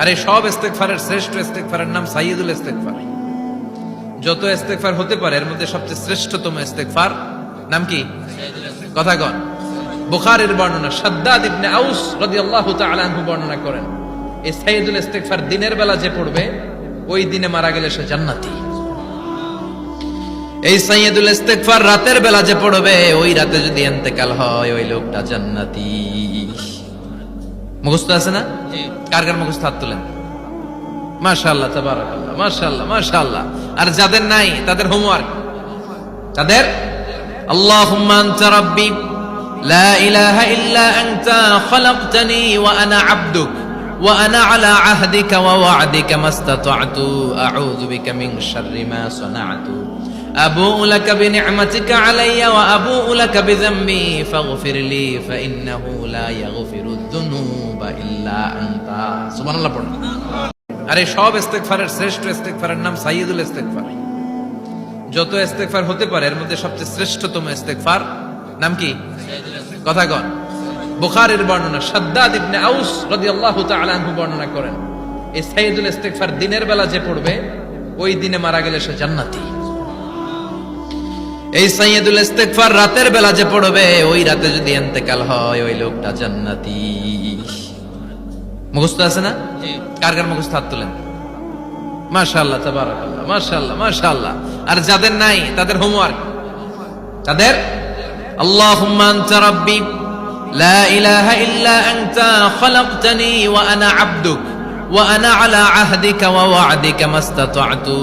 আর এই সব ইস্তেগফারের শ্রেষ্ঠ ইস্তেগফারের নাম সাইয়্যিদুল ইস্তেগফার। যত ইস্তেগফার হতে পারে এর মধ্যে সবচেয়ে শ্রেষ্ঠতম ইস্তেগফার নাম কি? কথা কন। বুখারীর বর্ণনা, শাদ্দাদ ইবনে আউস রাদিয়াল্লাহু তাআলা আনহু বর্ণনা করেন, এই সাইয়্যিদুল ইস্তেগফার দিনের বেলা যে পড়বে ওই দিনে মারা গেলে সে জান্নাতি। এই সাইয়্যিদুল ইস্তেগফার রাতের বেলা যে পড়বে ওই রাতে যদি ইন্তেকাল হয় ওই লোকটা জান্নাতি। মুখস্থ আছে না? কার কার মুখস্থ হাত তুলেন। মাশাআল্লাহ, তাবারাকাল্লাহ, মাশাআল্লাহ, মাশাআল্লাহ। আর যাদের নাই তাদের হোমওয়ার্ক, তাদের আল্লাহুম্মা আনতা রাব্বি লা ইলাহা ইল্লা আনতা খালাকতানি ওয়া আনা আবদুক ওয়া আনা আলা আহদিকা ওয়া ওয়া'দিকা মাসতাতা'তু আউযু বিকা মিন শাররি মা সানা'তু আবুউ লাকা বিনি'মাতিকা আলাইয়া ওয়া আবুউ লাকা বিযামবি ফাগফিরলি ফাইন্নাহু লা ইয়াগফিরুদ যুনুবা ইল্লা আনতা। সুবহানাল্লাহ পড়ুন। আর এই সব ইস্তেগফারের শ্রেষ্ঠ ইস্তেগফারের নাম সাইয়্যিদুল ইস্তেগফার। যত ইস্তেগফার হতে পারে এর মধ্যে সবচেয়ে শ্রেষ্ঠতম ইস্তেগফার নাম কি? কথা কন। বুখারীর বর্ণনা, শাদ্দাদ ইবনে আউস রাদিয়াল্লাহু তাআলা আনহু বর্ণনা করেন, এই সাইয়্যিদুল ইস্তেগফার দিনের বেলা যে পড়বে ওই দিনে মারা গেলে সে জান্নাতি। এই সাইয়্যিদুল ইস্তেগফার রাতের বেলা যে পড়বে ওই রাতে যদি ইন্তেকাল হয় ওই লোকটা জান্নাতি। মুখস্থ আছে না? কার কার মুখস্থ হাত তুলেন। মাশাআল্লাহ, তাবারাকাল্লাহ, মাশাআল্লাহ, মাশাআল্লাহ। আর যাদের নাই তাদের হোমওয়ার্ক, তাদের আল্লাহুম্মা আনতা রাব্বি লা ইলাহা ইল্লা আনতা খালাকতানি ওয়া আনা আবদুক ওয়া আনা আলা আহদিকা ওয়া ওয়া'দিকা মাসতাতা'তু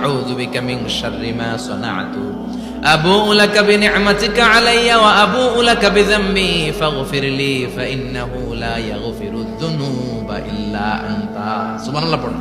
আউযু বিকা মিন শাররি মা সানা'তু আবুউ লাকা বিনি'মাতিকা আলাইয়া ওয়া আবুউ লাকা বিযামবি ফাগফিরলি ফাইন্নাহু লা ইয়াগফিরুদ যুনুবা ইল্লা আনতা। সুবহানাল্লাহ পড়ুন।